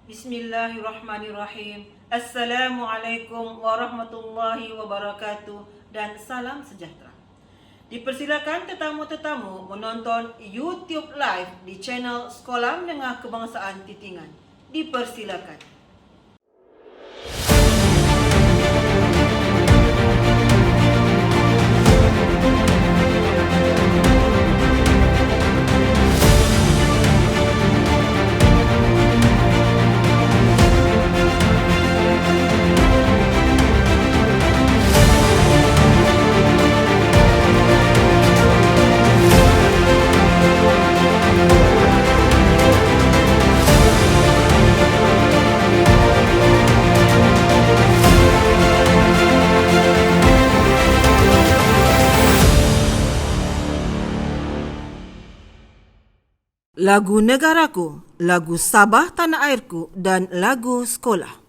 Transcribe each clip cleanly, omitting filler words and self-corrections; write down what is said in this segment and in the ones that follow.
Bismillahirrahmanirrahim. Assalamualaikum warahmatullahi wabarakatuh dan salam sejahtera. Dipersilakan tetamu-tetamu menonton YouTube Live di channel Sekolah Menengah Kebangsaan Titingan. Dipersilakan. Lagu Negaraku, lagu Sabah Tanah Airku dan lagu Sekolah.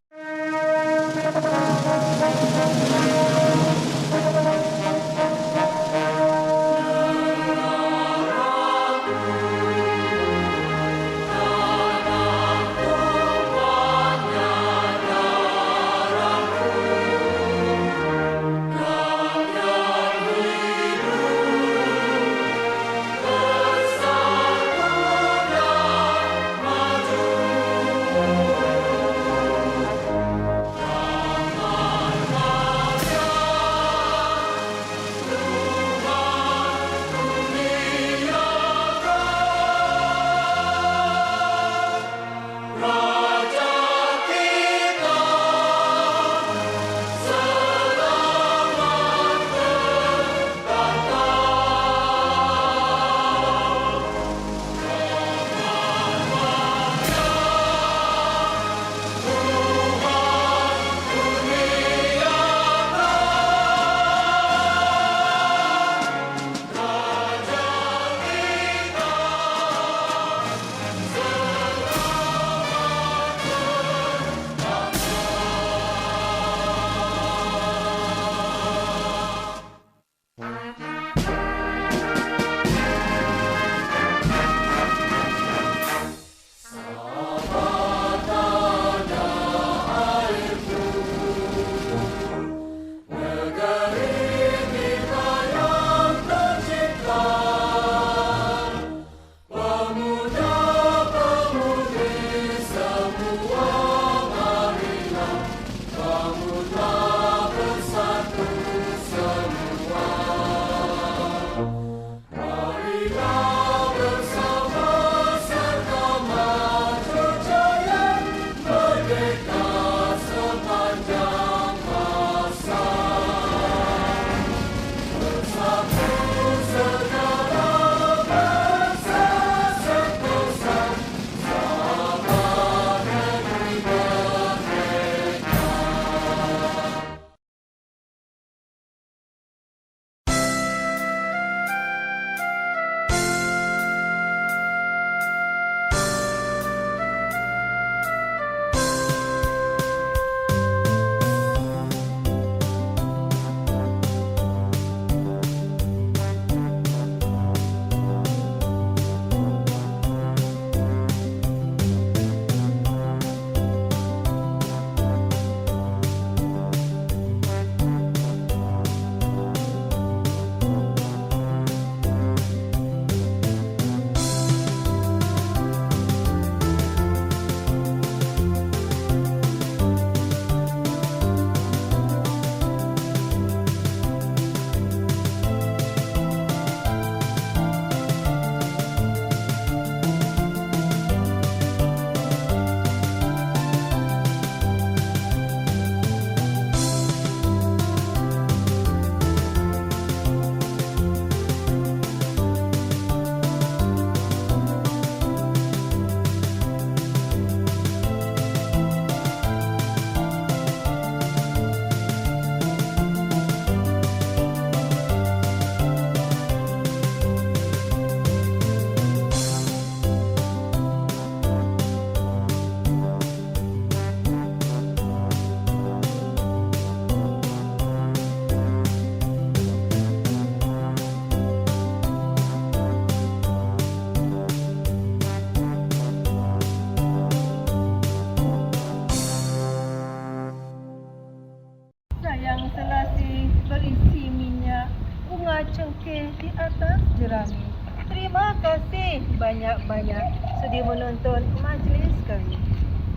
boleh di atas jerami. Terima kasih banyak-banyak sudi menonton majlis kami.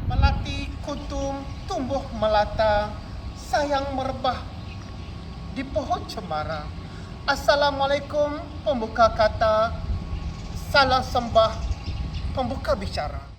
Melati kuntum tumbuh melata, sayang merebah di pohon cemara. Assalamualaikum pembuka kata, salam sembah pembuka bicara.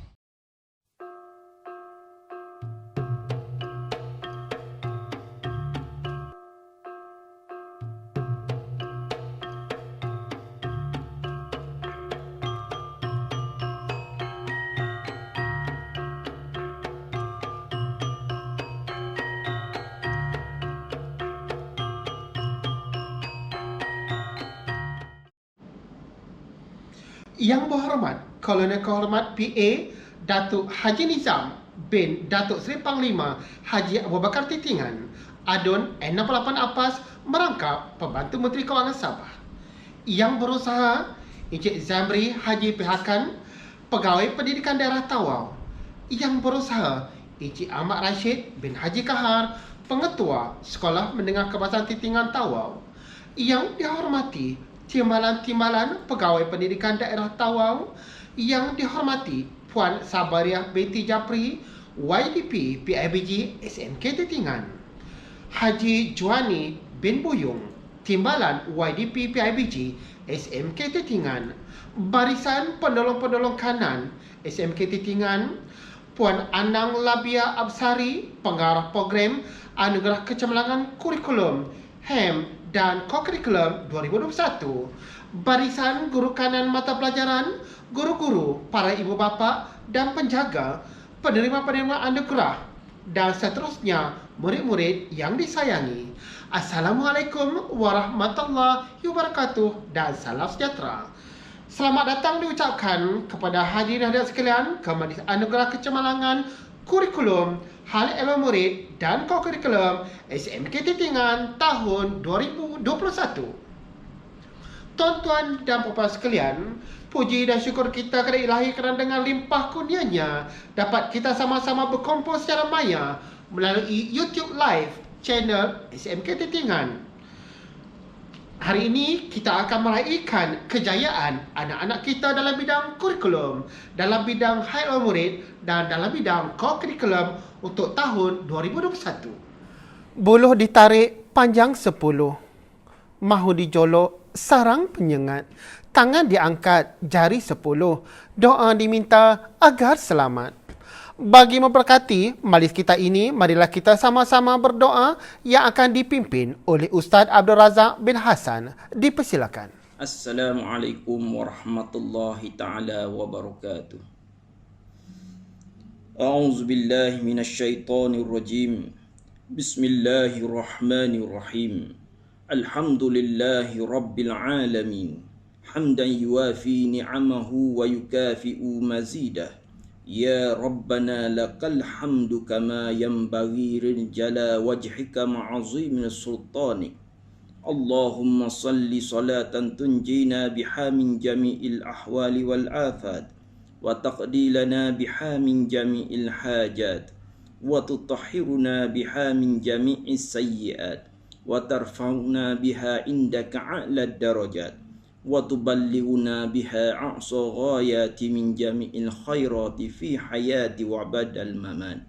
Yang berhormat Kolonel Kehormat PA Datuk Haji Nizam bin Datuk Seri Panglima Haji Abu Bakar Titingan, Adun N68 Apas merangkap Pembantu Menteri Kewangan Sabah. Yang berusaha Encik Zamri Haji Pihakan, Pegawai Pendidikan Daerah Tawau. Yang berusaha Encik Ahmad Rashid bin Haji Kahar, Pengetua Sekolah Menengah Kebangsaan Titingan Tawau. Yang dihormati Timbalan-timbalan Pegawai Pendidikan Daerah Tawau. Yang dihormati Puan Sabariah binti Japri, YDP PIBG SMK Titingan. Haji Juani bin Buyung, Timbalan YDP PIBG SMK Titingan. Barisan Penolong-Penolong Kanan SMK Titingan. Puan Anang Labia Absari, Pengarah Program Anugerah Kecemerlangan Kurikulum HEM dan Kokurikulum 2021. Barisan Guru Kanan Mata Pelajaran, guru-guru, para ibu bapa dan penjaga, penerima-penerima anugerah dan seterusnya murid-murid yang disayangi. Assalamualaikum warahmatullahi wabarakatuh dan salam sejahtera. Selamat datang diucapkan kepada hadirin hadirat sekalian ke Majlis Anugerah Kecemerlangan Kurikulum Hal Ehwal Murid dan Kokurikulum SMK Titingan tahun 2021. Tuan-tuan dan puan sekalian, puji dan syukur kita kepada Ilahi kerana dengan limpah kurnianya dapat kita sama-sama berkumpul secara maya melalui YouTube Live channel SMK Titingan. Hari ini kita akan meraihkan kejayaan anak-anak kita dalam bidang kurikulum, dalam bidang hal ehwal murid dan dalam bidang kokurikulum untuk tahun 2021. Buluh ditarik panjang 10, mahu dijolok sarang penyengat, tangan diangkat jari 10, doa diminta agar selamat. Bagi memberkati majlis kita ini, marilah kita sama-sama berdoa yang akan dipimpin oleh Ustaz Abdul Razak bin Hassan. Dipersilakan. Assalamualaikum warahmatullahi ta'ala wabarakatuh. A'udzu billahi minasyaitonir rajim. Bismillahirrahmanirrahim. Alhamdulillahi rabbil alamin. Hamdan yuwafi ni'amahu wa yukafi'u mazidah. Ya Rabbana lakal hamdu kama yanbaghi lijala wajhika ma'azimil sultani. Allahumma salli salatan tunjina biha min jami'il ahwali wal afat wa taqdi lana biha min jami'il hajat wa tutahhiruna biha min jami'is sayyiat wa tarfa'una biha indaka a'la darajat wa tuballighuna biha a'sa ghayati min jami'il khairati fi hayati wa badal mamat.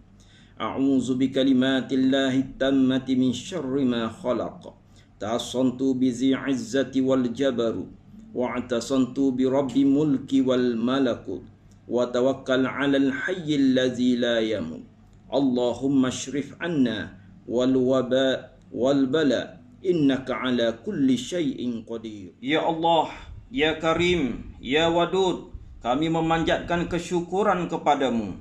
A'udzu bikalimatillahi tammati min syarri ma khalaq. Ta'assantu bi zi'izzati wal jabarut wa atasantu bi rabbi mulki wal malakut wa tawakkal 'alal hayyil ladzi la yamut. Allahumma ashrif 'anna wal waba wal bala innaka ala kulli syai'in qadir. Ya Allah, Ya Karim, Ya Wadud, kami memanjatkan kesyukuran kepadamu.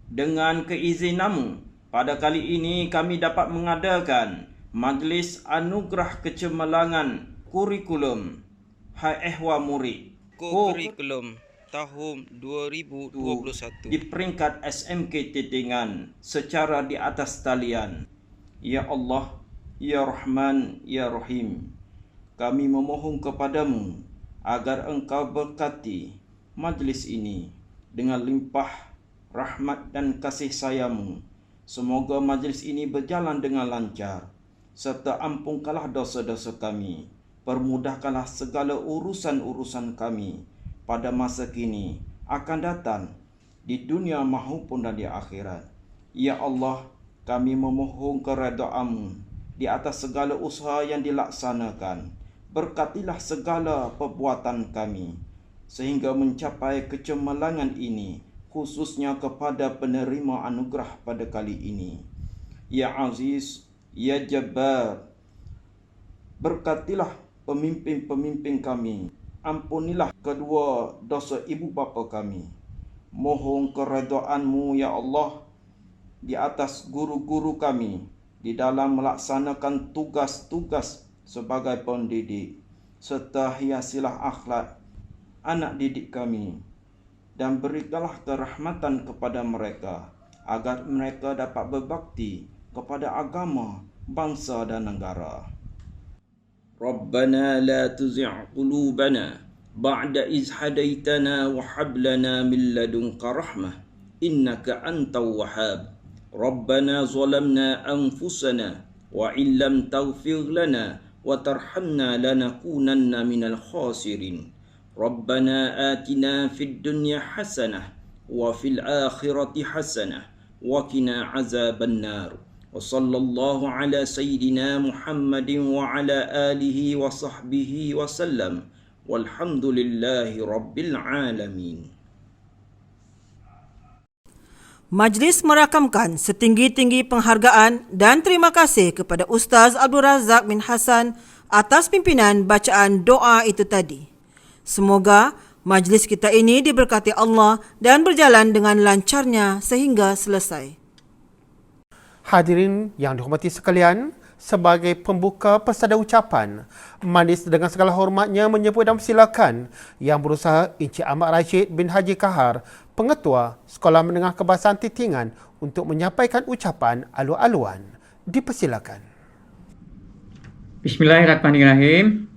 Dengan keizinanmu, pada kali ini kami dapat mengadakan Majlis Anugerah Kecemerlangan Kurikulum Hal Ehwal Murid Kurikulum tahun 2021 di peringkat SMK Titingan secara di atas talian. Ya Allah, Ya Rahman, Ya Rahim, kami memohon kepadamu agar engkau berkati majlis ini dengan limpah rahmat dan kasih sayangmu. Semoga majlis ini berjalan dengan lancar, serta ampunkanlah dosa-dosa kami. permudahkanlah segala urusan-urusan kami pada masa kini, akan datang, di dunia maupun dan di akhirat. Ya Allah, kami memohon keredaan-Mu di atas segala usaha yang dilaksanakan. Berkatilah segala perbuatan kami, sehingga mencapai kecemerlangan ini, khususnya kepada penerima anugerah pada kali ini. Ya Aziz, Ya Jabbar, berkatilah pemimpin-pemimpin kami. Ampunilah kedua dosa ibu bapa kami. Mohon keredaan-Mu, Ya Allah, di atas guru-guru kami di dalam melaksanakan tugas-tugas sebagai pendidik, serta hiasilah akhlak anak didik kami, dan berikanlah kerahmatan kepada mereka, agar mereka dapat berbakti kepada agama, bangsa dan negara. Rabbana la tuzigh qulubana ba'da iz hadaitana wa hab lana min ladunka rahmah innaka antal wahhab. Rabbana zalamna anfusana wa illam taghfir lana wa tarhamna lanakunanna minal khasirin. Rabbana atina fid dunya hasanah wa fil akhirati hasanah wa qina azaban nar. Wa sallallahu ala sayyidina Muhammadin wa ala alihi wa sahbihi wa sallam. Walhamdulillahi rabbil alamin. Majlis merakamkan setinggi-tinggi penghargaan dan terima kasih kepada Ustaz Abdul Razak bin Hassan atas pimpinan bacaan doa itu tadi. Semoga majlis kita ini diberkati Allah dan berjalan dengan lancarnya sehingga selesai. Hadirin yang dihormati sekalian, sebagai pembuka pesada ucapan, Majlis dengan segala hormatnya menyebut dan persilakan Yang Berusaha Encik Ahmad Rashid bin Haji Kahar, Pengetua Sekolah Menengah Kebahasaan Titingan, untuk menyampaikan ucapan alu-aluan. Dipersilakan. Bismillahirrahmanirrahim.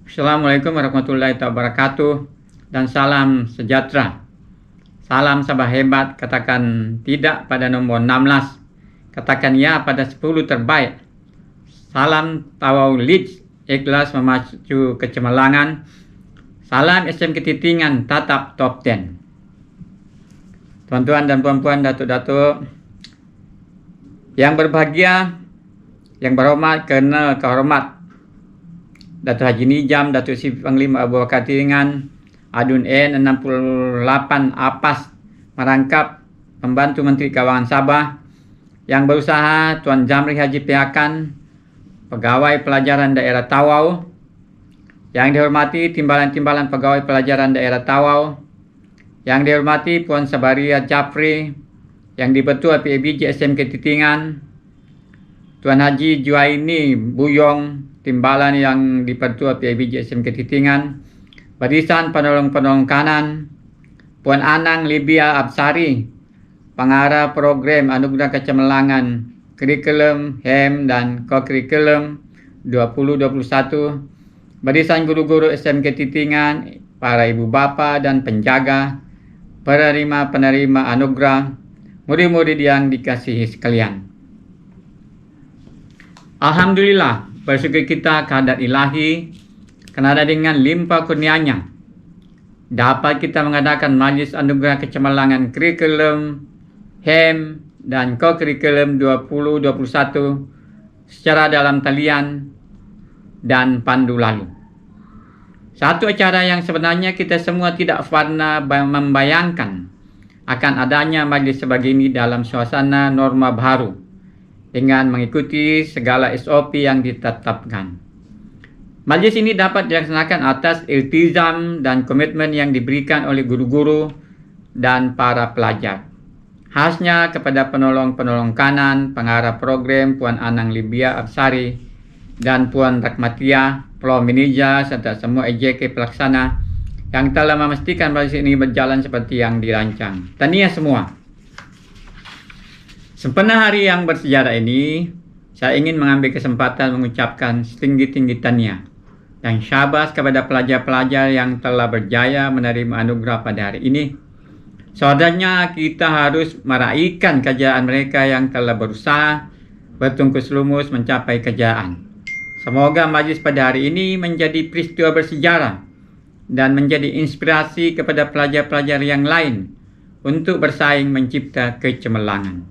Assalamualaikum warahmatullahi wabarakatuh dan salam sejahtera. Salam sabah hebat, katakan tidak pada nombor 16, katakan ya pada 10 terbaik. Salam Tawau Leeds, ikhlas memacu kecemerlangan. Salam SMK Titingan, tatap top 10. Tuan-tuan dan puan-puan, datuk-datuk yang berbahagia, yang berhormat, Kolonel Kehormat Datuk Haji Nizam, Datuk Sri Panglima Abu Bakar Titingan, Adun N68 APAS, merangkap Pembantu Menteri Kawangan Sabah. Yang berusaha Tuan Jamri Haji Piakan, Pegawai Pelajaran Daerah Tawau. Yang dihormati Timbalan-Timbalan Pegawai Pelajaran Daerah Tawau. Yang dihormati Puan Sabaria Jafri, yang Dipertua PABJ SMK Titingan. Tuan Haji Juaini Buyong, Timbalan yang Dipertua PABJ SMK Titingan. Barisan Penolong-Penolong Kanan. Puan Anang Libia Absari, Pengarah Program Anugerah Kecemerlangan Kurikulum HEM dan Co-Kurikulum 2021. Barisan guru-guru SMK Titingan, para ibu bapa dan penjaga, penerima-penerima anugerah, murid-murid yang dikasihi sekalian. Alhamdulillah, bersyukur kita kehadrat ilahi kerana dengan limpah kurnianya dapat kita mengadakan majlis anugerah kecemerlangan kurikulum HEM dan Co-Kurikulum 2021 secara dalam talian dan pandu lalu. Satu acara yang sebenarnya kita semua tidak pernah membayangkan akan adanya majlis sebegini dalam suasana norma baru dengan mengikuti segala SOP yang ditetapkan. Majlis ini dapat dilaksanakan atas iltizam dan komitmen yang diberikan oleh guru-guru dan para pelajar. Khasnya kepada penolong-penolong kanan, pengarah program Puan Anang Libia Absari dan Puan Rahmatia, Floor Manager serta semua EJK pelaksana yang telah memastikan majlis ini berjalan seperti yang dirancang. Tahniah semua. Sempena hari yang bersejarah ini, saya ingin mengambil kesempatan mengucapkan setinggi-tinggi tahniah dan syabas kepada pelajar-pelajar yang telah berjaya menerima anugerah pada hari ini. Sebenarnya kita harus meraihkan kejayaan mereka yang telah berusaha bertungkus lumus mencapai kejayaan. Semoga majlis pada hari ini menjadi peristiwa bersejarah dan menjadi inspirasi kepada pelajar-pelajar yang lain untuk bersaing mencipta kecemerlangan.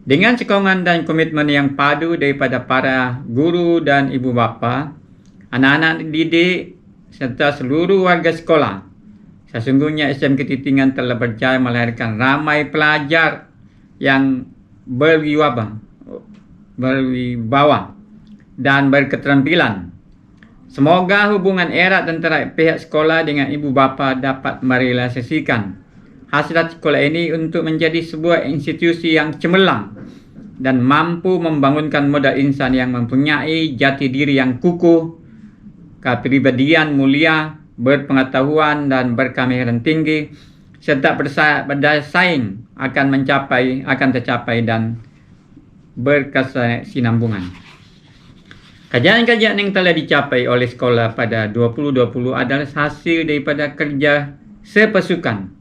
Dengan sokongan dan komitmen yang padu daripada para guru dan ibu bapa, anak-anak didik serta seluruh warga sekolah, sesungguhnya SMK Titingan telah berjaya melahirkan ramai pelajar yang berwibawa dan berketerampilan. Semoga hubungan erat antara pihak sekolah dengan ibu bapa dapat merealisasikan hasrat sekolah ini untuk menjadi sebuah institusi yang cemerlang dan mampu membangunkan modal insan yang mempunyai jati diri yang kukuh, kepribadian mulia, berpengetahuan dan berkemahiran tinggi, serta bersaing akan tercapai dan berkesinambungan. Kajian-kajian yang telah dicapai oleh sekolah pada 2020 adalah hasil daripada kerja sepasukan,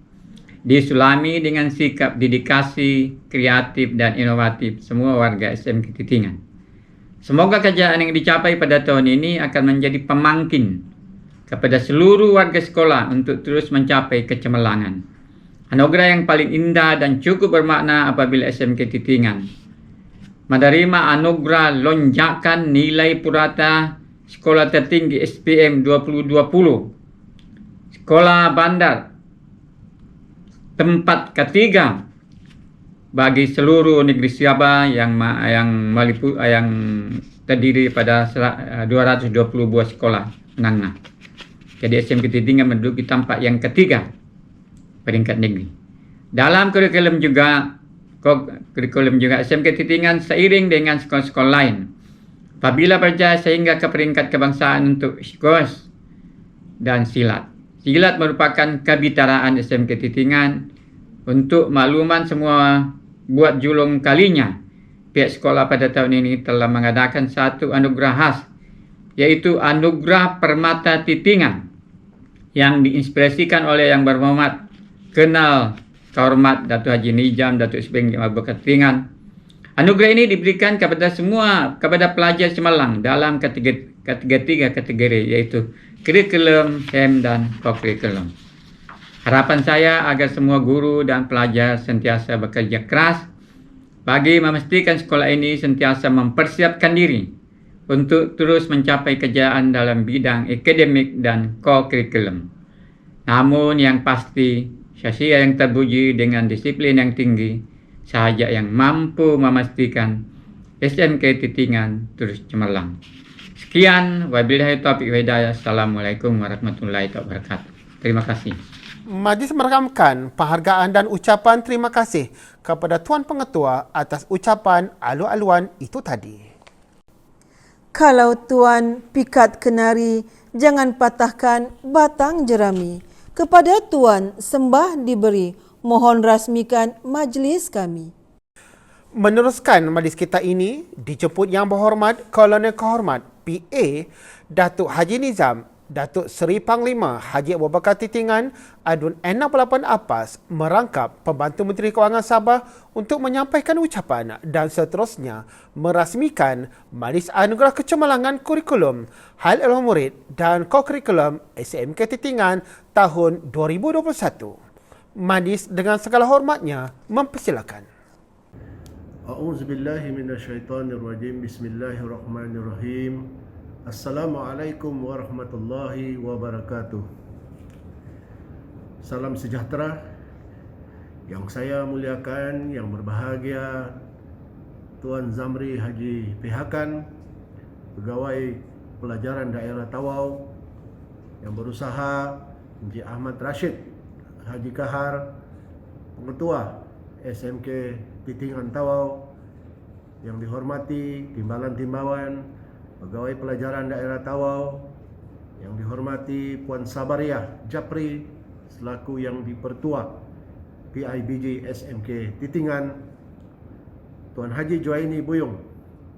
disulami dengan sikap dedikasi, kreatif dan inovatif semua warga SMK Titingan. Semoga kajian yang dicapai pada tahun ini akan menjadi pemangkin kepada seluruh warga sekolah untuk terus mencapai kecemerlangan. Anugerah yang paling indah dan cukup bermakna apabila SMK Titingan menerima anugerah lonjakan nilai purata Sekolah Tertinggi SPM 2020 Sekolah Bandar tempat ketiga bagi seluruh negeri Sabah yang terdiri pada 220 buah sekolah menengah. Jadi SMK Titingan menduduki tempat yang ketiga peringkat negeri. Dalam kurikulum juga SMK Titingan seiring dengan sekolah-sekolah lain apabila berjaya sehingga ke peringkat kebangsaan untuk skos dan silat. Silat merupakan kebitaraan SMK Titingan. Untuk makluman semua, buat julung kalinya pihak sekolah pada tahun ini telah mengadakan satu anugerah khas, yaitu Anugerah Permata Titingan yang diinspirasikan oleh Yang Berhormat Kenal Kehormat Datuk Haji Nizam Datuk Seri Abu Bakar Titingan. Anugerah ini diberikan kepada pelajar cemerlang dalam tiga kategori, yaitu kurikulum, SEM dan co-kurikulum. Harapan saya agar semua guru dan pelajar sentiasa bekerja keras bagi memastikan sekolah ini sentiasa mempersiapkan diri untuk terus mencapai kejayaan dalam bidang akademik dan co-kurikulum. Namun yang pasti, siswa yang terpuji dengan disiplin yang tinggi sahaja yang mampu memastikan SMK Titingan terus cemerlang. Sekian, wabillahi taufiq wal hidayah. Assalamualaikum warahmatullahi wabarakatuh. Terima kasih. Majlis merakamkan penghargaan dan ucapan terima kasih kepada Tuan Pengetua atas ucapan alu-aluan itu tadi. Kalau Tuan pikat kenari, jangan patahkan batang jerami. Kepada Tuan sembah diberi, mohon rasmikan majlis kami. Meneruskan majlis kita ini, dijemput Yang Berhormat Kolonel Kehormat PA Datuk Haji Nizam Datuk Seri Panglima Haji Abu Bakar Titingan Adun 68 Apas merangkap Pembantu Menteri Kewangan Sabah untuk menyampaikan ucapan dan seterusnya merasmikan Majlis Anugerah Kecemerlangan Kurikulum Hal Ehwal Murid dan Co-Kurikulum SMK Titingan tahun 2021. Majlis dengan segala hormatnya mempersilakan. A'udzubillahi minasyaitonirrajim. Bismillahirrahmanirrahim. Assalamualaikum warahmatullahi wabarakatuh. Salam sejahtera. Yang saya muliakan, yang berbahagia Tuan Zamri Haji Pihakan, Pegawai Pelajaran Daerah Tawau, yang berusaha Encik Ahmad Rashid Haji Kahar, Pengetua SMK Titingan Tawau, yang dihormati Timbalan-Timbawan Pegawai Pelajaran Daerah Tawau, yang dihormati Puan Sabariah Japri selaku yang dipertua PIBG SMK Titingan, Tuan Haji Juaini Buyung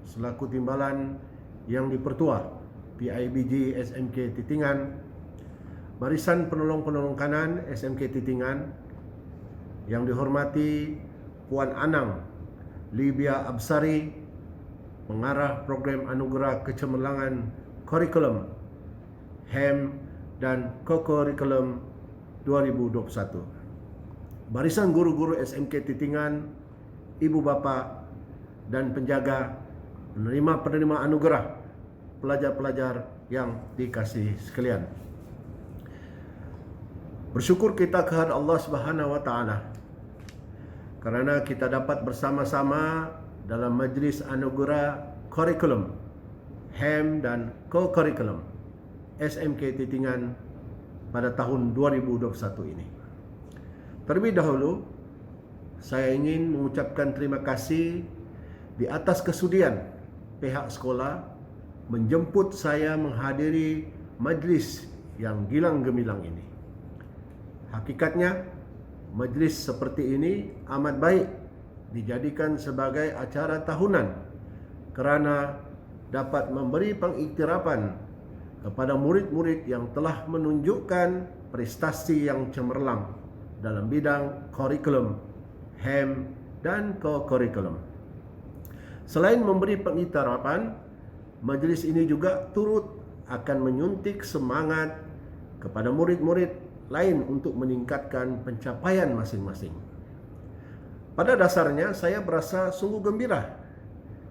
selaku Timbalan yang dipertua PIBG SMK Titingan, Barisan Penolong-Penolong Kanan SMK Titingan, yang dihormati Puan Anang Libia Absari pengarah program anugerah kecemerlangan kurikulum HEM dan Co-Kurikulum 2021. Barisan guru-guru SMK Titingan, ibu bapa dan penjaga, penerima-penerima anugerah, pelajar-pelajar yang dikasihi sekalian. Bersyukur kita kepada Allah Subhanahu wa taala kerana kita dapat bersama-sama dalam majlis anugerah kurikulum HEM dan Co-Kurikulum SMK Titingan pada tahun 2021 ini. Terlebih dahulu, saya ingin mengucapkan terima kasih di atas kesudian pihak sekolah menjemput saya menghadiri majlis yang gilang gemilang ini. Hakikatnya, majlis seperti ini amat baik dijadikan sebagai acara tahunan kerana dapat memberi pengiktirafan kepada murid-murid yang telah menunjukkan prestasi yang cemerlang dalam bidang kurikulum HEM dan Co-Kurikulum. Selain memberi pengiktirafan, majlis ini juga turut akan menyuntik semangat kepada murid-murid lain untuk meningkatkan pencapaian masing-masing. Pada dasarnya, saya berasa sungguh gembira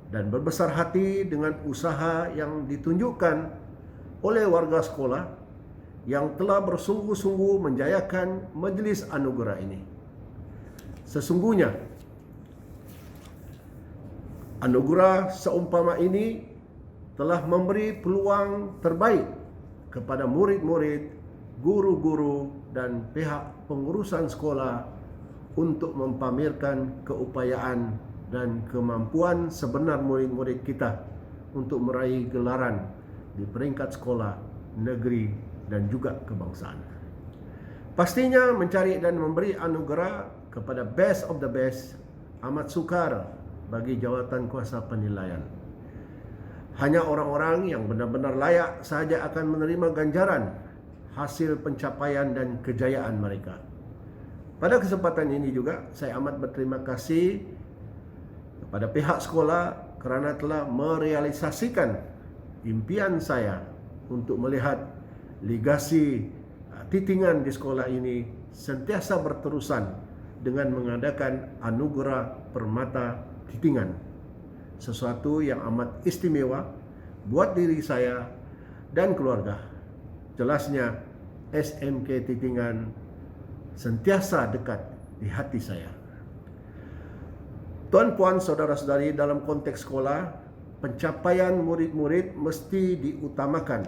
dan berbesar hati dengan usaha yang ditunjukkan oleh warga sekolah yang telah bersungguh-sungguh menjayakan majlis anugerah ini. Sesungguhnya, anugerah seumpama ini telah memberi peluang terbaik kepada murid-murid, guru-guru dan pihak pengurusan sekolah untuk mempamerkan keupayaan dan kemampuan sebenar murid-murid kita untuk meraih gelaran di peringkat sekolah, negeri dan juga kebangsaan. Pastinya mencari dan memberi anugerah kepada best of the best amat sukar bagi jawatan kuasa penilaian. Hanya orang-orang yang benar-benar layak sahaja akan menerima ganjaran hasil pencapaian dan kejayaan mereka. Pada kesempatan ini juga saya amat berterima kasih kepada pihak sekolah kerana telah merealisasikan impian saya untuk melihat legasi Titingan di sekolah ini sentiasa berterusan dengan mengadakan anugerah permata Titingan. Sesuatu yang amat istimewa buat diri saya dan keluarga. Jelasnya SMK Titingan sentiasa dekat di hati saya. Tuan-puan, saudara-saudari, dalam konteks sekolah, pencapaian murid-murid mesti diutamakan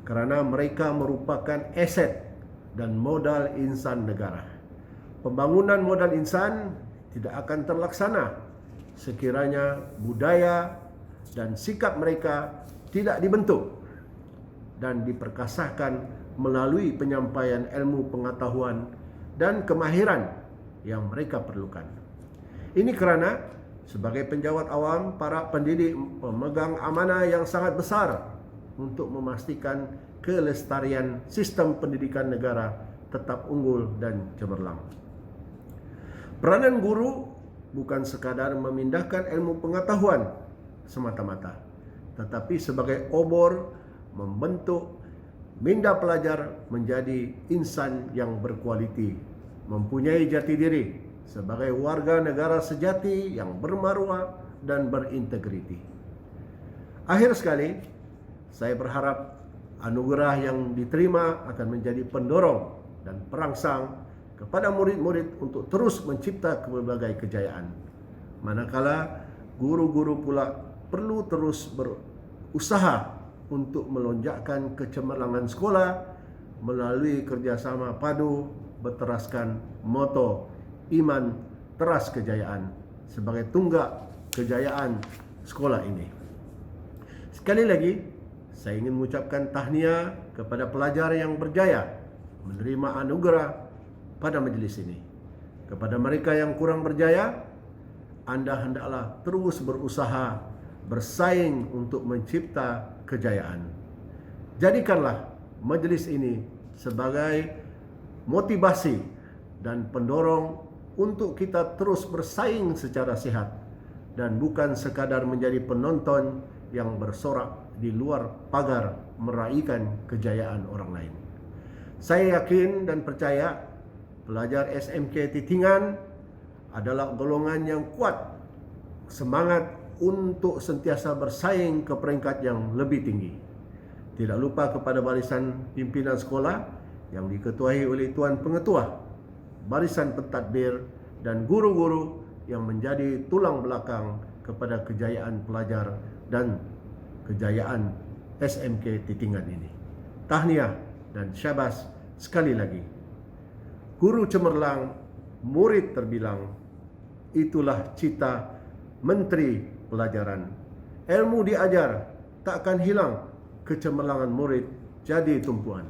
kerana mereka merupakan aset dan modal insan negara. Pembangunan modal insan tidak akan terlaksana sekiranya budaya dan sikap mereka tidak dibentuk dan diperkasahkan melalui penyampaian ilmu pengetahuan dan kemahiran yang mereka perlukan. Ini kerana sebagai penjawat awam, para pendidik memegang amanah yang sangat besar untuk memastikan kelestarian sistem pendidikan negara tetap unggul dan cemerlang. Peranan guru bukan sekadar memindahkan ilmu pengetahuan semata-mata, tetapi sebagai obor membentuk minda pelajar menjadi insan yang berkualiti, mempunyai jati diri sebagai warga negara sejati yang bermaruah dan berintegriti. Akhir sekali, saya berharap anugerah yang diterima akan menjadi pendorong dan perangsang kepada murid-murid untuk terus mencipta berbagai kejayaan. Manakala guru-guru pula perlu terus berusaha untuk melonjakkan kecemerlangan sekolah melalui kerjasama padu berteraskan moto iman teras kejayaan sebagai tunggak kejayaan sekolah ini. Sekali lagi, saya ingin mengucapkan tahniah kepada pelajar yang berjaya menerima anugerah pada majlis ini. Kepada mereka yang kurang berjaya, anda hendaklah terus berusaha bersaing untuk mencipta kejayaan. Jadikanlah majlis ini sebagai motivasi dan pendorong untuk kita terus bersaing secara sihat dan bukan sekadar menjadi penonton yang bersorak di luar pagar meraihkan kejayaan orang lain. Saya yakin dan percaya pelajar SMK Titingan adalah golongan yang kuat semangat untuk sentiasa bersaing ke peringkat yang lebih tinggi. Tidak lupa kepada barisan pimpinan sekolah yang diketuai oleh Tuan Pengetua, barisan pentadbir dan guru-guru yang menjadi tulang belakang kepada kejayaan pelajar dan kejayaan SMK Titingan ini. Tahniah dan syabas sekali lagi. Guru cemerlang, murid terbilang, itulah cita Menteri Pelajaran. Ilmu diajar, takkan hilang, kecemerlangan murid jadi tumpuan.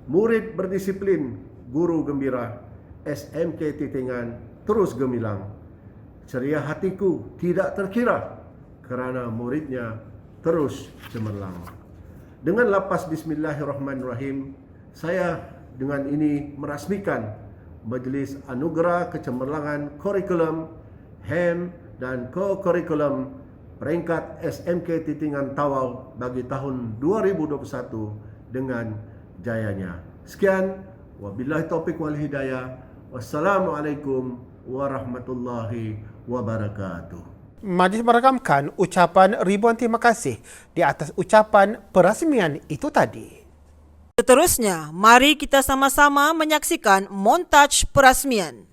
Murid berdisiplin, guru gembira, SMK Titingan terus gemilang. Ceria hatiku tidak terkira kerana muridnya terus cemerlang. Dengan lapas Bismillahirrahmanirrahim, saya dengan ini merasmikan Majlis Anugerah Kecemerlangan Kurikulum, HEM dan Co-Kurikulum peringkat SMK Titingan Tawau bagi tahun 2021 dengan jayanya. Sekian, wabillahi taufiq wal hidayah. Wassalamualaikum warahmatullahi wabarakatuh. Majlis merakamkan ucapan ribuan terima kasih di atas ucapan perasmian itu tadi. Seterusnya, mari kita sama-sama menyaksikan montaj perasmian.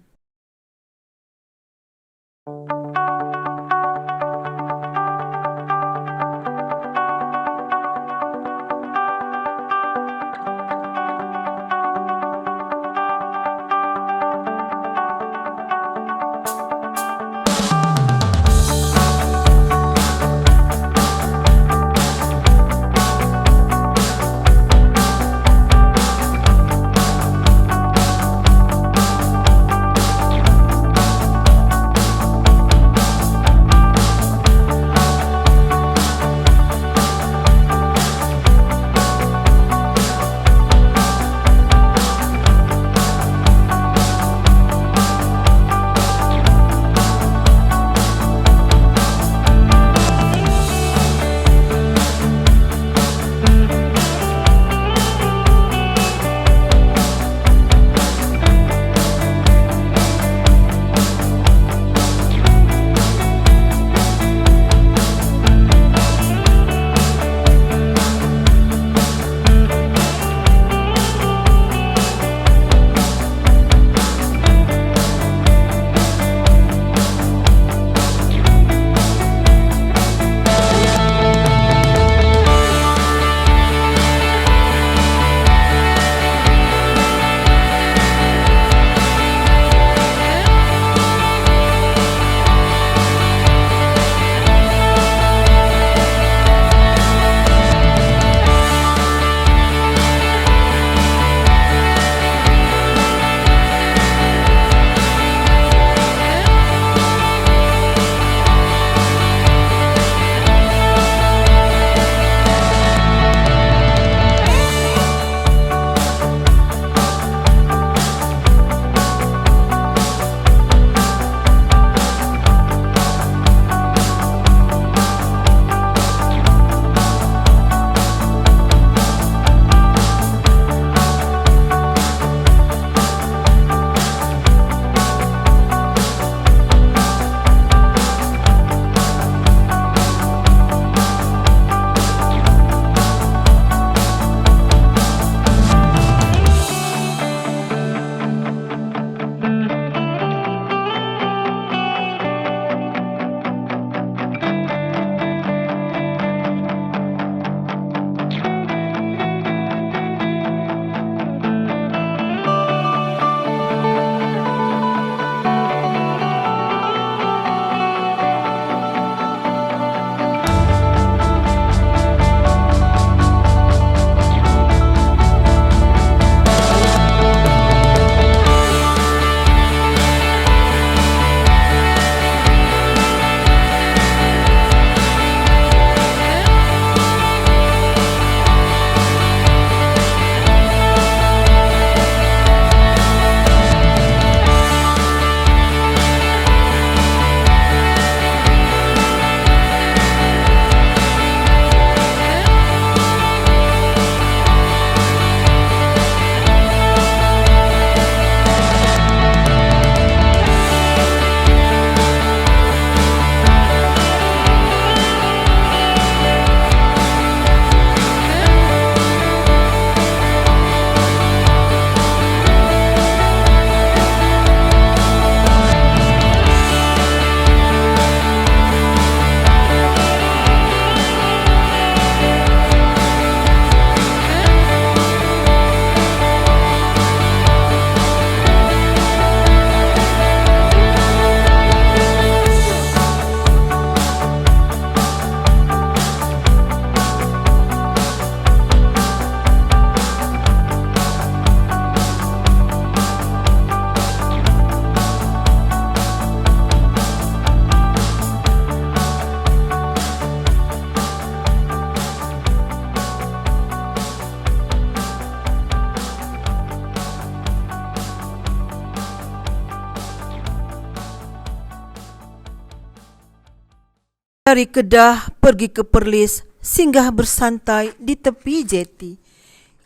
Dari Kedah pergi ke Perlis, singgah bersantai di tepi jeti.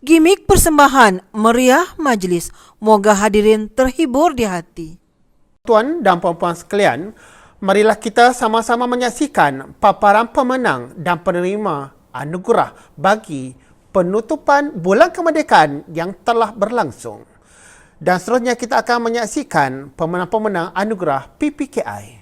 Gimik persembahan meriah majlis, moga hadirin terhibur di hati. Tuan dan puan-puan sekalian, marilah kita sama-sama menyaksikan paparan pemenang dan penerima anugerah bagi penutupan Bulan Kemerdekaan yang telah berlangsung. Dan seterusnya kita akan menyaksikan pemenang-pemenang anugerah PPKI.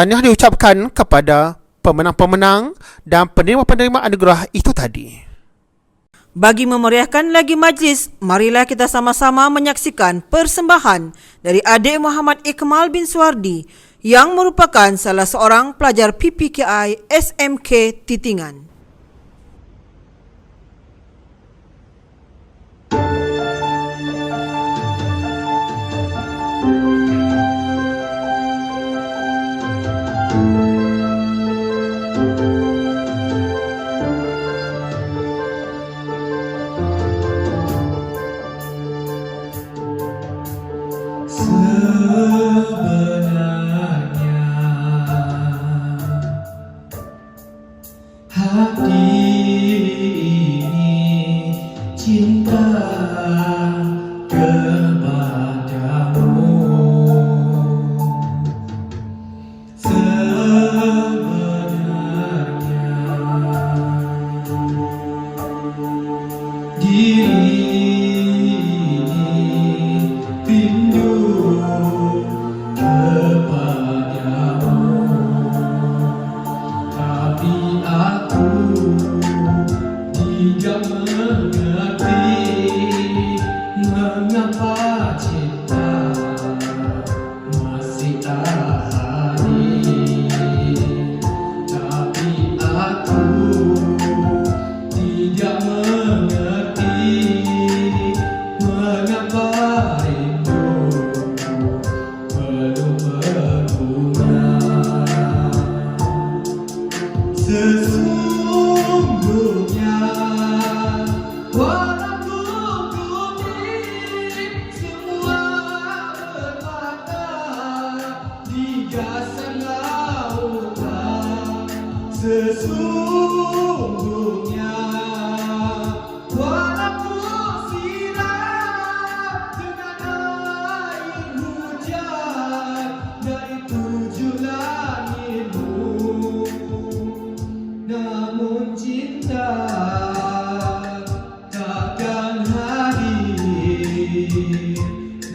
Tahniah diucapkan kepada pemenang-pemenang dan penerima-penerima anugerah itu tadi. Bagi memeriahkan lagi majlis, marilah kita sama-sama menyaksikan persembahan dari adik Muhammad Ikmal bin Suwardi yang merupakan salah seorang pelajar PPKI SMK Titingan. Sekarang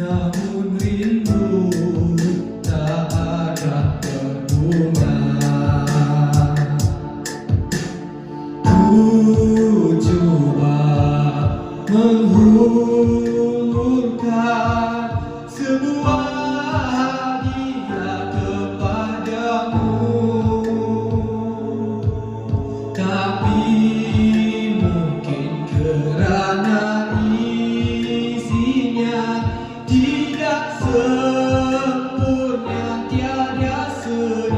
namun rindu tak ada terbunga. Ku coba menghulurkan sebuah hadiah kepadamu, tapi mungkin kerana isinya tidak sempurna, tiada seri.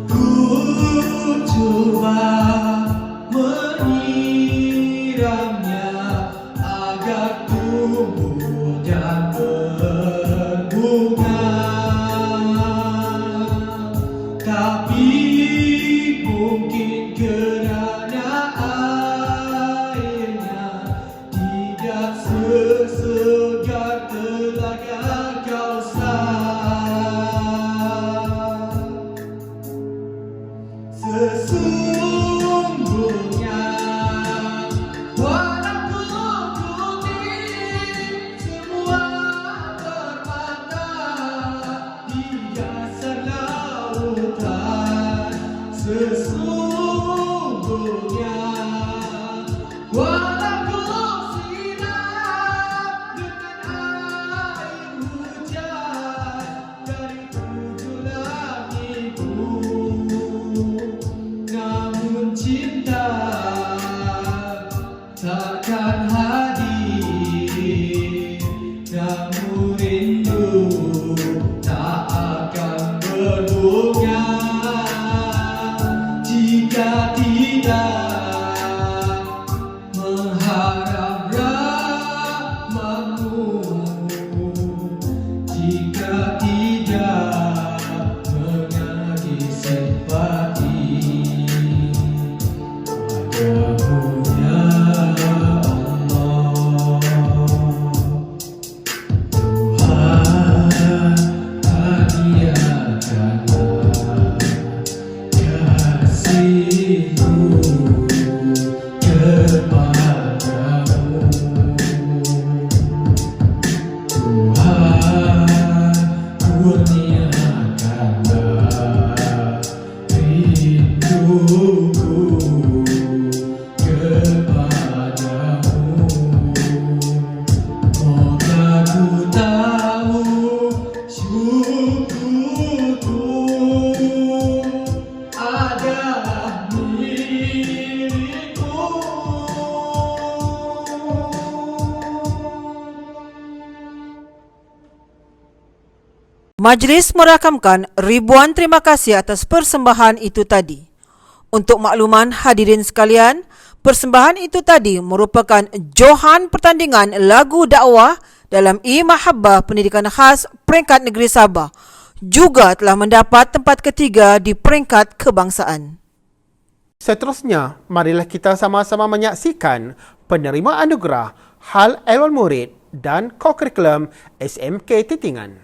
Ku coba menyiramnya agar tumbuh dan berbunga, tapi mungkin kerana airnya tidak sesegar telaga Kausar. Sesungguhnya walau ku kutip semua permata di dasar lautan, sesungguhnya walau ku siram dengan air hujan dari tujuh langitku, namun cinta takkan hadir, namun rindu tak akan berbunga jika tidak mengharap rahmatmu, jika tidak menagih simpati padamu ya Allah. Tuhan, hadiahkanlah kasih-Mu kepadamu. Tuhan, kurniakanlah rinduku kepadamu. Moga ku tahu syukurku adalah milikmu. Majlis merakamkan ribuan terima kasih atas persembahan itu tadi. Untuk makluman hadirin sekalian, persembahan itu tadi merupakan johan pertandingan lagu dakwah dalam E-Mahabbah Pendidikan Khas peringkat negeri Sabah. Juga telah mendapat tempat ketiga di peringkat kebangsaan. Seterusnya, marilah kita sama-sama menyaksikan penerima anugerah Hal Ehwal Murid dan Co-Curriculum SMK Titingan.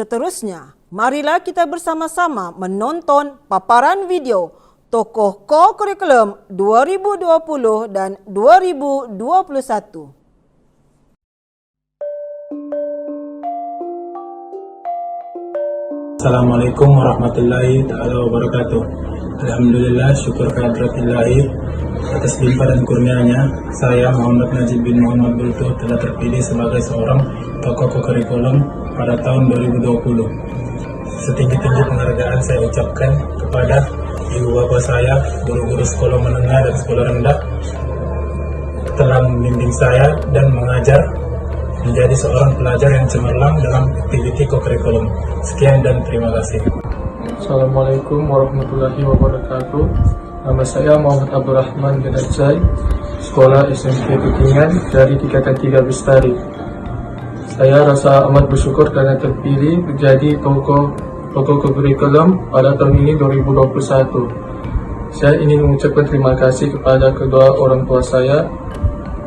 Seterusnya, marilah kita bersama-sama menonton paparan video Tokoh Co-Kurikulum 2020 dan 2021. Assalamualaikum warahmatullahi ta'ala wabarakatuh. Alhamdulillah, syukur kehadirat-Ilahi atas limpahan dan kurnianya. Saya Muhammad Najib bin Muhammad Bulto telah terpilih sebagai seorang tokoh kurikulum pada tahun 2020. Setinggi-tinggi penghargaan saya ucapkan kepada ibu bapa saya, guru-guru sekolah menengah dan sekolah rendah telah membimbing saya dan mengajar menjadi seorang pelajar yang cemerlang dalam aktiviti kurikulum. Sekian dan terima kasih. Assalamualaikum warahmatullahi wabarakatuh. Nama saya Muhammad Abdurrahman bin Ajay, Sekolah SMP Titingan dari Tingkatan 3 Bestari. Saya rasa amat bersyukur karena terpilih menjadi tokoh kurikulum pada tahun ini 2021. Saya ingin mengucapkan terima kasih kepada kedua orang tua saya,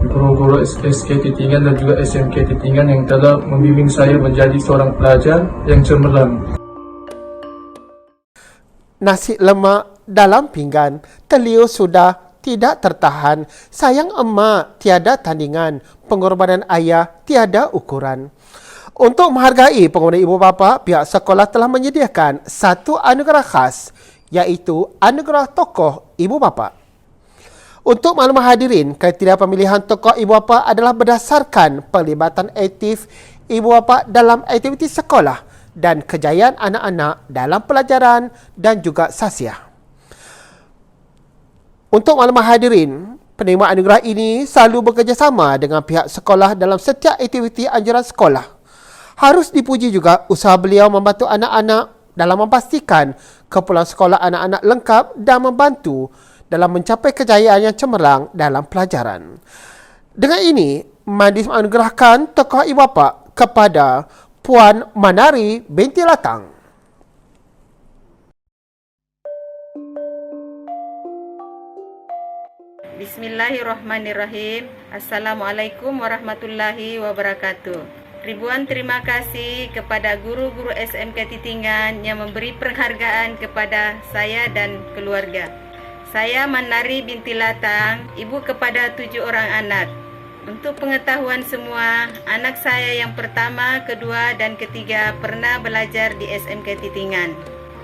guru-guru SK Titingan dan juga SMK Titingan yang telah membimbing saya menjadi seorang pelajar yang cemerlang. Nasi lemak dalam pinggan, Telio sudah tidak tertahan. Sayang emak tiada tandingan, pengorbanan ayah tiada ukuran. Untuk menghargai pengguna ibu bapa, pihak sekolah telah menyediakan satu anugerah khas, iaitu anugerah tokoh ibu bapa. Untuk maklumat hadirin, kriteria pemilihan tokoh ibu bapa adalah berdasarkan pelibatan aktif ibu bapa dalam aktiviti sekolah dan kejayaan anak-anak dalam pelajaran dan juga sasiah. Untuk maklumat hadirin, penerima anugerah ini selalu bekerjasama dengan pihak sekolah dalam setiap aktiviti anjuran sekolah. Harus dipuji juga usaha beliau membantu anak-anak dalam memastikan kepulangan sekolah anak-anak lengkap dan membantu dalam mencapai kejayaan yang cemerlang dalam pelajaran. Dengan ini, majlis menganugerahkan tokoh ibu bapa kepada Puan Manari binti Latang. Bismillahirrahmanirrahim. Assalamualaikum warahmatullahi wabarakatuh. Ribuan terima kasih kepada guru-guru SMK Titingan yang memberi penghargaan kepada saya dan keluarga. Saya Manari binti Latang, ibu kepada 7 orang anak. Untuk pengetahuan semua, anak saya yang pertama, kedua, dan ketiga pernah belajar di SMK Titingan.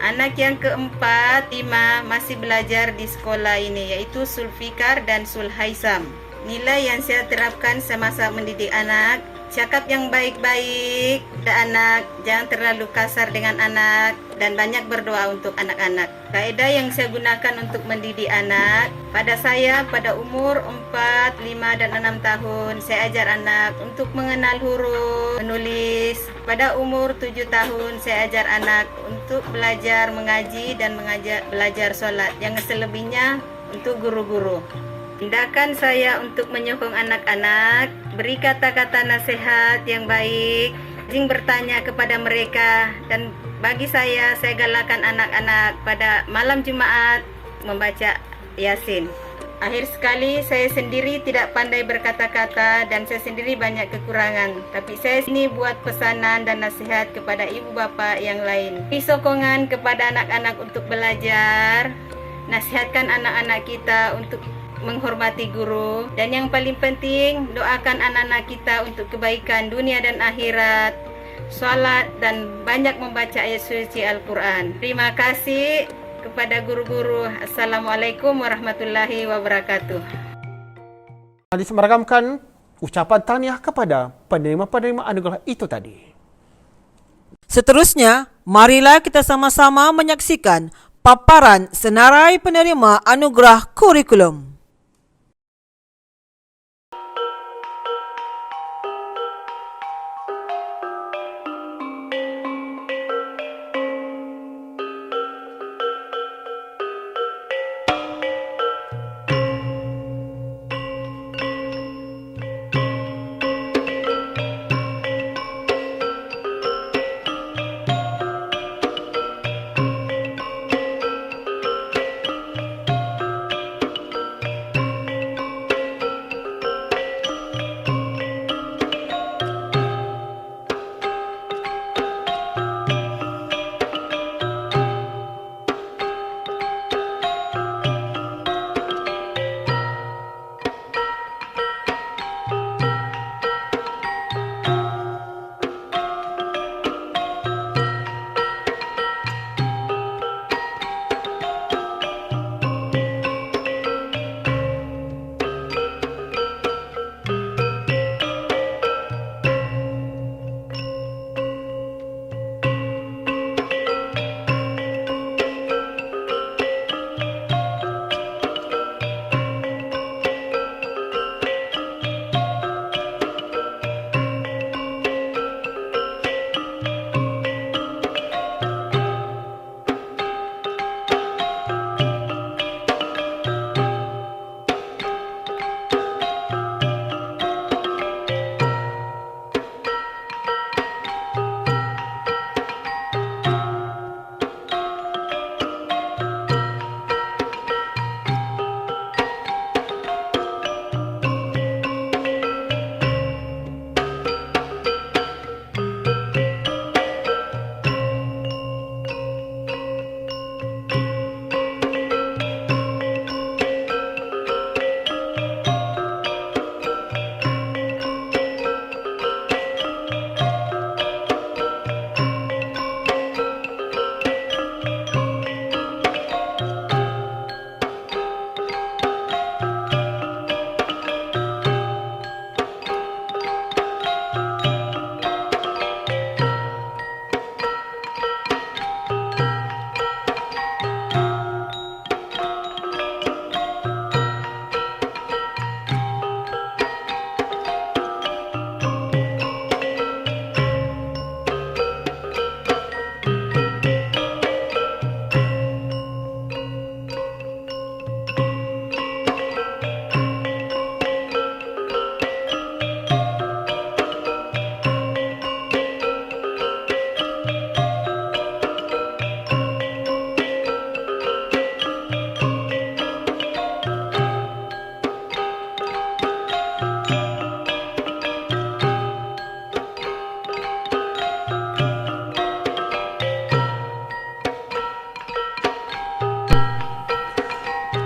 Anak yang keempat, 5 masih belajar di sekolah ini, yaitu Sulfikar dan Sulhaisam. Nilai yang saya terapkan semasa mendidik anak, cakap yang baik-baik pada anak, jangan terlalu kasar dengan anak, dan banyak berdoa untuk anak-anak. Kaedah yang saya gunakan untuk mendidik anak, pada umur 4, 5, dan 6 tahun, saya ajar anak untuk mengenal huruf, menulis. Pada umur 7 tahun, saya ajar anak untuk belajar mengaji dan belajar sholat. Yang selebihnya untuk guru-guru. Tindakan saya untuk menyokong anak-anak, beri kata-kata nasihat yang baik, rajin bertanya kepada mereka, dan bagi saya galakkan anak-anak pada malam Jumat membaca Yasin. Akhir sekali, saya sendiri tidak pandai berkata-kata dan saya sendiri banyak kekurangan. Tapi saya sini buat pesanan dan nasihat kepada ibu bapa yang lain. Beri sokongan kepada anak-anak untuk belajar, nasihatkan anak-anak kita untuk menghormati guru, dan yang paling penting, doakan anak-anak kita untuk kebaikan dunia dan akhirat, salat, dan banyak membaca ayat suci Al-Quran. Terima kasih kepada guru-guru. Assalamualaikum warahmatullahi wabarakatuh. Majlis meragamkan ucapan tahniah kepada penerima-penerima anugerah itu tadi. Seterusnya, marilah kita sama-sama menyaksikan paparan senarai penerima anugerah kurikulum.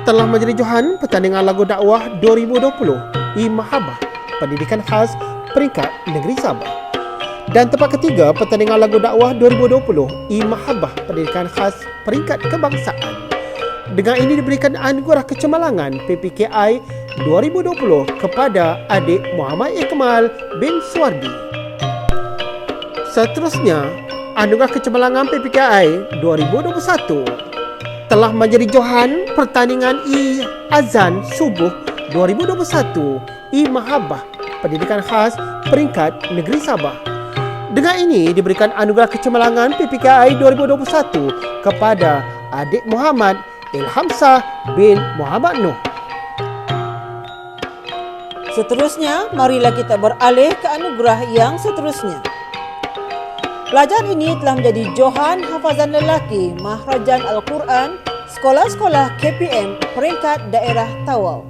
telah menjadi johan pertandingan lagu dakwah 2020 I-Mahabbah Pendidikan Khas peringkat Negeri Sabah. Dan tempat ketiga pertandingan lagu dakwah 2020 I-Mahabbah Pendidikan Khas peringkat Kebangsaan. Dengan ini diberikan anugerah kecemerlangan PPKI 2020 kepada adik Muhammad Ikmal bin Suwardi. Seterusnya, anugerah kecemerlangan PPKI 2021 telah menjadi johan pertandingan I-Azan Subuh 2021 I-Mahabbah Pendidikan Khas peringkat Negeri Sabah. Dengan ini diberikan anugerah kecemerlangan PPKI 2021 kepada adik Muhammad Ilhamsah bin Muhammad Nuh. Seterusnya, marilah kita beralih ke anugerah yang seterusnya. Pelajar ini telah menjadi johan hafazan lelaki Mahrajan Al-Quran Sekolah-Sekolah KPM peringkat daerah Tawau.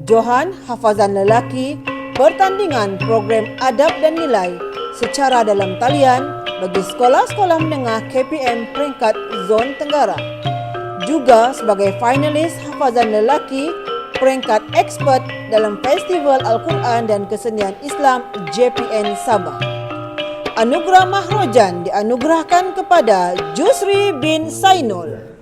Johan hafazan lelaki pertandingan program adab dan nilai secara dalam talian bagi sekolah-sekolah menengah KPM peringkat Zon Tenggara. Juga sebagai finalis hafazan lelaki peringkat expert dalam Festival Al-Quran dan Kesenian Islam JPN Sabah. Anugerah Mahrojan dianugerahkan kepada Jusri bin Sainul.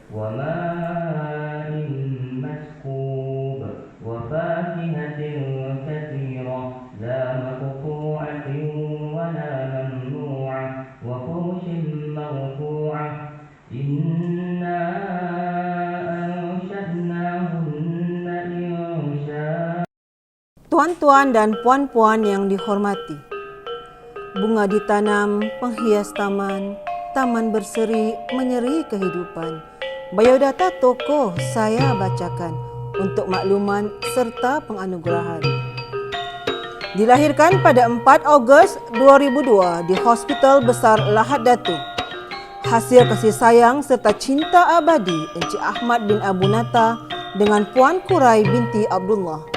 Tuan-tuan dan puan-puan yang dihormati, bunga ditanam, penghias taman, taman berseri, menyeri kehidupan. Biodata tokoh saya bacakan untuk makluman serta penganugerahan. Dilahirkan pada 4 Ogos 2002 di Hospital Besar Lahad Datu. Hasil kasih sayang serta cinta abadi Encik Ahmad bin Abu Nata dengan Puan Kurai binti Abdullah.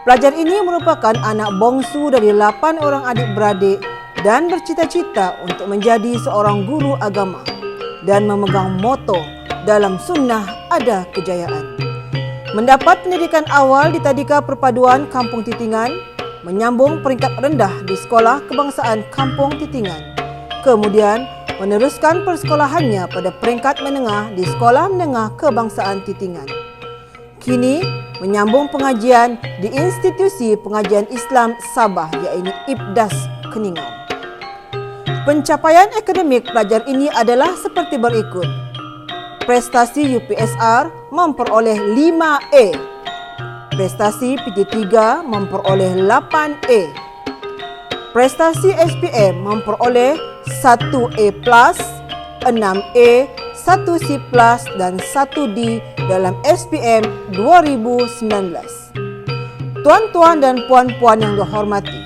Pelajar ini merupakan anak bongsu dari 8 orang adik-beradik dan bercita-cita untuk menjadi seorang guru agama dan memegang moto dalam sunnah ada kejayaan. Mendapat pendidikan awal di Tadika Perpaduan Kampung Titingan, menyambung peringkat rendah di Sekolah Kebangsaan Kampung Titingan. Kemudian meneruskan persekolahannya pada peringkat menengah di Sekolah Menengah Kebangsaan Titingan. Kini menyambung pengajian di Institusi Pengajian Islam Sabah iaitu IPDAS Keningau. Pencapaian akademik pelajar ini adalah seperti berikut. Prestasi UPSR memperoleh 5A. Prestasi PT3 memperoleh 8A. Prestasi SPM memperoleh 1A+, 6A, 1C+, dan 1D dalam SPM 2019. Tuan-tuan dan puan-puan yang dihormati,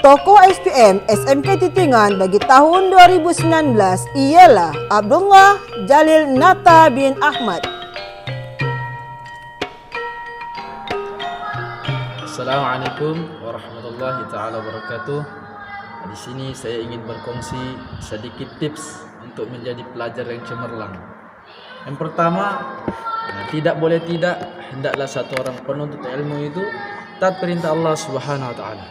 tokoh SPM SMK Titingan bagi tahun 2019 ialah Abdullah Jalil Nata bin Ahmad. Assalamualaikum warahmatullahi taala wabarakatuh. Di sini saya ingin berkongsi sedikit tips untuk menjadi pelajar yang cemerlang. Yang pertama, tidak boleh tidak, hendaklah satu orang penuntut ilmu itu taat perintah Allah Subhanahu wa taala.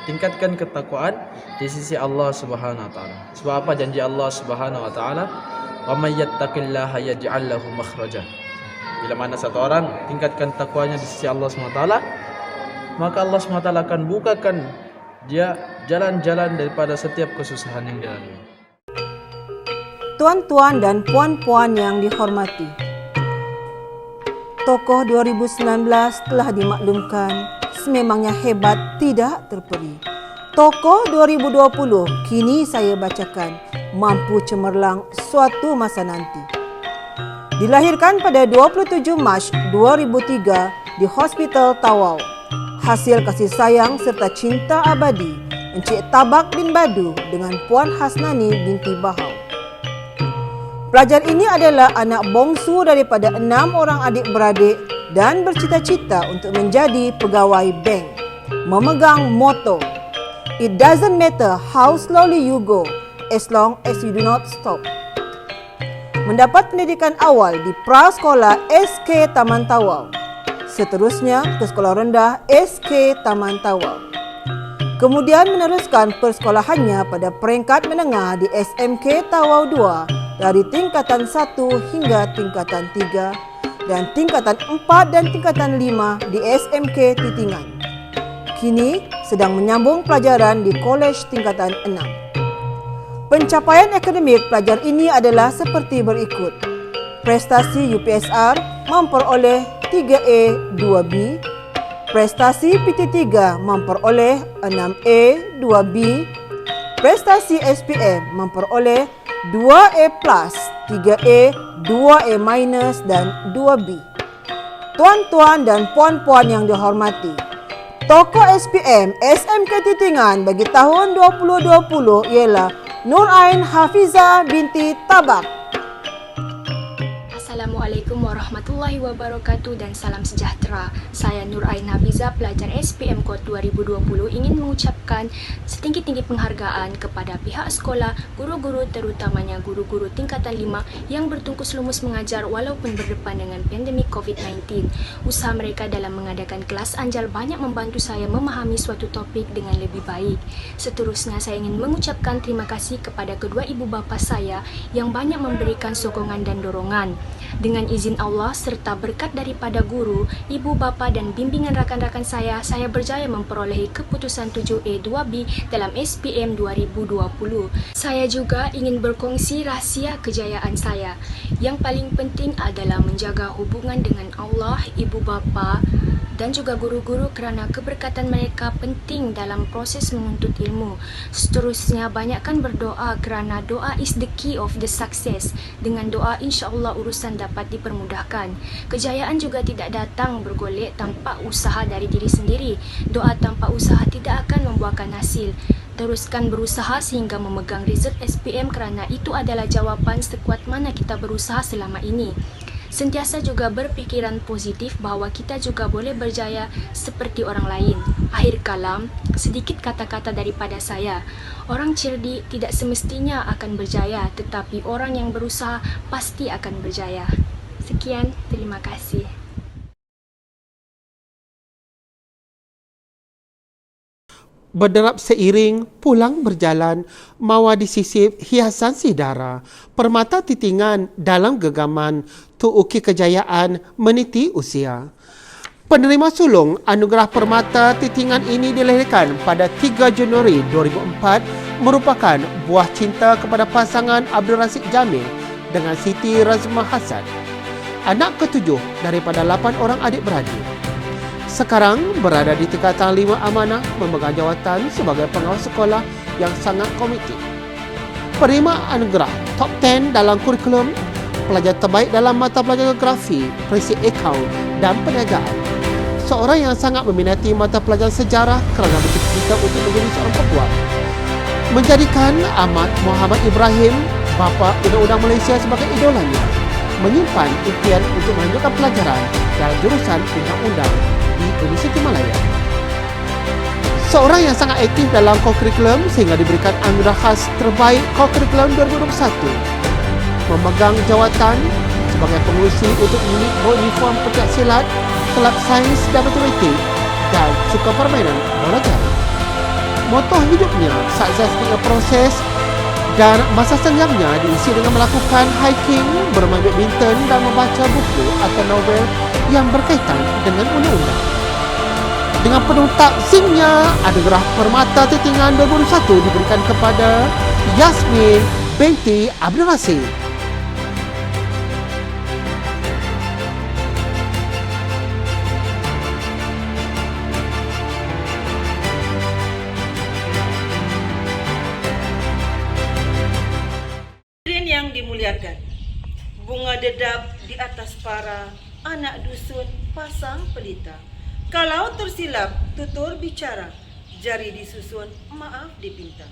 Tingkatkan ketakwaan di sisi Allah Subhanahu wa taala. Sebab apa janji Allah Subhanahu wa taala? Wa may yattaqillaha yaj'al lahu makhraja. Bila mana satu orang tingkatkan takwanya di sisi Allah Subhanahu wa taala, maka Allah Subhanahu wa taala akan bukakan dia jalan-jalan daripada setiap kesusahan yang dialami. Tuan-tuan dan puan-puan yang dihormati, tokoh 2019 telah dimaklumkan sememangnya hebat tidak terperi. Tokoh 2020 kini saya bacakan mampu cemerlang suatu masa nanti. Dilahirkan pada 27 Mac 2003 di Hospital Tawau. Hasil kasih sayang serta cinta abadi Encik Tabak bin Badu dengan Puan Hasnani binti Bahau. Pelajar ini adalah anak bongsu daripada 6 orang adik-beradik dan bercita-cita untuk menjadi pegawai bank. Memegang moto, "It doesn't matter how slowly you go, as long as you do not stop." mendapat pendidikan awal di Prasekolah SK Taman Tawau. Seterusnya ke sekolah rendah SK Taman Tawau. Kemudian meneruskan persekolahannya pada peringkat menengah di SMK Tawau 2 dari tingkatan 1 hingga tingkatan 3 dan tingkatan 4 dan tingkatan 5 di SMK Titingan. Kini sedang menyambung pelajaran di kolej tingkatan 6. Pencapaian akademik pelajar ini adalah seperti berikut. Prestasi UPSR memperoleh 3A 2B, prestasi PT3 memperoleh 6A 2B, prestasi SPM memperoleh 2A+, 3A, 2A- dan 2B. Tuan-tuan dan puan-puan yang dihormati, tokoh SPM SMK Titingan bagi tahun 2020 ialah Nur Ain Hafiza binti Tabak. Assalamualaikum warahmatullahi wabarakatuh dan salam sejahtera. Saya Nur Ain Hafiza, pelajar SPM Kod 2020, ingin mengucapkan setinggi-tinggi penghargaan kepada pihak sekolah, guru-guru terutamanya guru-guru tingkatan 5 yang bertungkus lumus mengajar walaupun berdepan dengan pandemik COVID-19. Usaha mereka dalam mengadakan kelas anjal banyak membantu saya memahami suatu topik dengan lebih baik. Seterusnya saya ingin mengucapkan terima kasih kepada kedua ibu bapa saya yang banyak memberikan sokongan dan dorongan. Dengan izin Allah serta berkat daripada guru, ibu bapa dan bimbingan rakan-rakan saya berjaya memperolehi keputusan 7A 2B dalam SPM 2020. Saya juga ingin berkongsi rahsia kejayaan saya. Yang paling penting adalah menjaga hubungan dengan Allah, ibu bapa dan juga guru-guru kerana keberkatan mereka penting dalam proses menuntut ilmu. Seterusnya, banyakkan berdoa kerana doa is the key of the success. Dengan doa, insya-Allah urusan dapat dipermudahkan. Kejayaan juga tidak datang bergolek tanpa usaha dari diri sendiri. Doa tanpa usaha tidak akan membuahkan hasil. Teruskan berusaha sehingga memegang result SPM kerana itu adalah jawapan sekuat mana kita berusaha selama ini. Sentiasa juga berpikiran positif bahawa kita juga boleh berjaya seperti orang lain. Akhir kalam, sedikit kata-kata daripada saya. Orang cerdik tidak semestinya akan berjaya, tetapi orang yang berusaha pasti akan berjaya. Sekian, terima kasih. Berderap seiring, pulang berjalan, mawa disisip hiasan sidara, permata titingan dalam gegaman, tuuki kejayaan meniti usia. Penerima sulung anugerah permata titingan ini dilahirkan pada 3 Januari 2004 merupakan buah cinta kepada pasangan Abdul Razik Jamil dengan Siti Razma Hassan, anak ketujuh daripada 8 orang adik-beradik. Sekarang berada di tingkatan 5 amanah memegang jawatan sebagai pengawas sekolah yang sangat komited. Penerima anugerah top 10 dalam kurikulum, pelajar terbaik dalam mata pelajaran geografi, prinsip akaun dan perniagaan. Seorang yang sangat meminati mata pelajaran sejarah kerana bercita-cita untuk menjadi seorang peguam. Menjadikan Ahmad Muhammad Ibrahim, bapa Undang-Undang Malaysia sebagai idolanya. Menyimpan impian untuk melanjutkan pelajaran dalam jurusan Undang-Undang di Universiti Malaya. Seorang yang sangat aktif dalam co-curriculum sehingga diberikan anugerah khas terbaik co-curriculum 2021. Memegang jawatan sebagai pengurusi untuk unit uniform pencak silat, kelab sains dan matematik dan suka permainan bola jari. Moto hidupnya sukses dengan proses dan masa senggangnya diisi dengan melakukan hiking, bermain badminton dan membaca buku atau novel yang berkaitan dengan undang-undang. Dengan penuh takzimnya, anugerah permata titingan 2021 diberikan kepada Yasmin binti Abdul Razik. Yang dimuliakan, bunga dedap di atas para, anak dusun pasang pelita. Kalau tersilap tutur bicara, jari disusun maaf dipinta.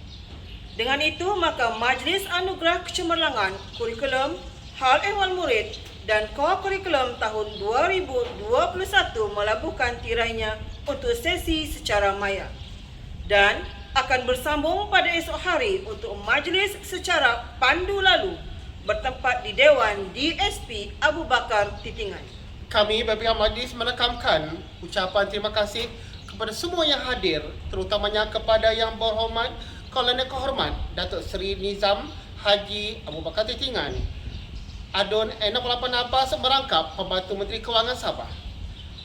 Dengan itu maka Majlis Anugerah Kecemerlangan Kurikulum, Hal Ehwal Murid dan Co-Kurikulum tahun 2021 melabuhkan tirainya untuk sesi secara maya dan akan bersambung pada esok hari untuk majlis secara pandu lalu bertempat di Dewan DSP Abu Bakar Titingan. Kami berpihak majlis menekankan ucapan terima kasih kepada semua yang hadir, terutamanya kepada Yang Berhormat Kolonel Kehormat Datuk Seri Nizam Haji Abu Bakar Titingan, Adun N68 Abbas merangkap Pembantu Menteri Kewangan Sabah.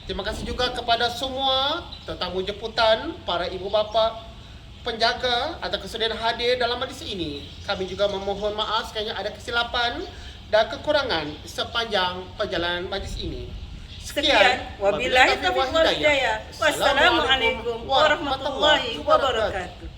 Terima kasih juga kepada semua tetamu jemputan, para ibu bapa, penjaga atas kesudian hadir dalam majlis ini. Kami juga memohon maaf sekiranya ada kesilapan dan kekurangan sepanjang perjalanan majlis ini. Sekian, wabillahi taufiq wal hidayah. Wassalamualaikum warahmatullahi wabarakatuh.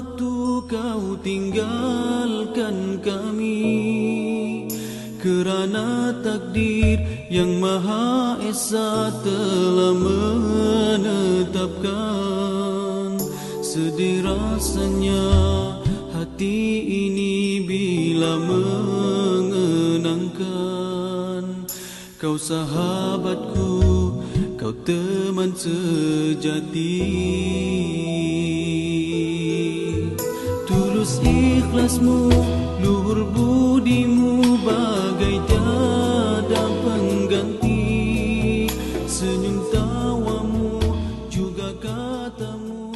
waktu kau tinggalkan kami, kerana takdir yang Maha Esa telah menetapkan. Sedih rasanya hati ini bila mengenangkan kau sahabatku, kau teman sejati. Tulus ikhlasmu, luhur budimu, bagai tiada pengganti. Senyum tawamu juga katamu.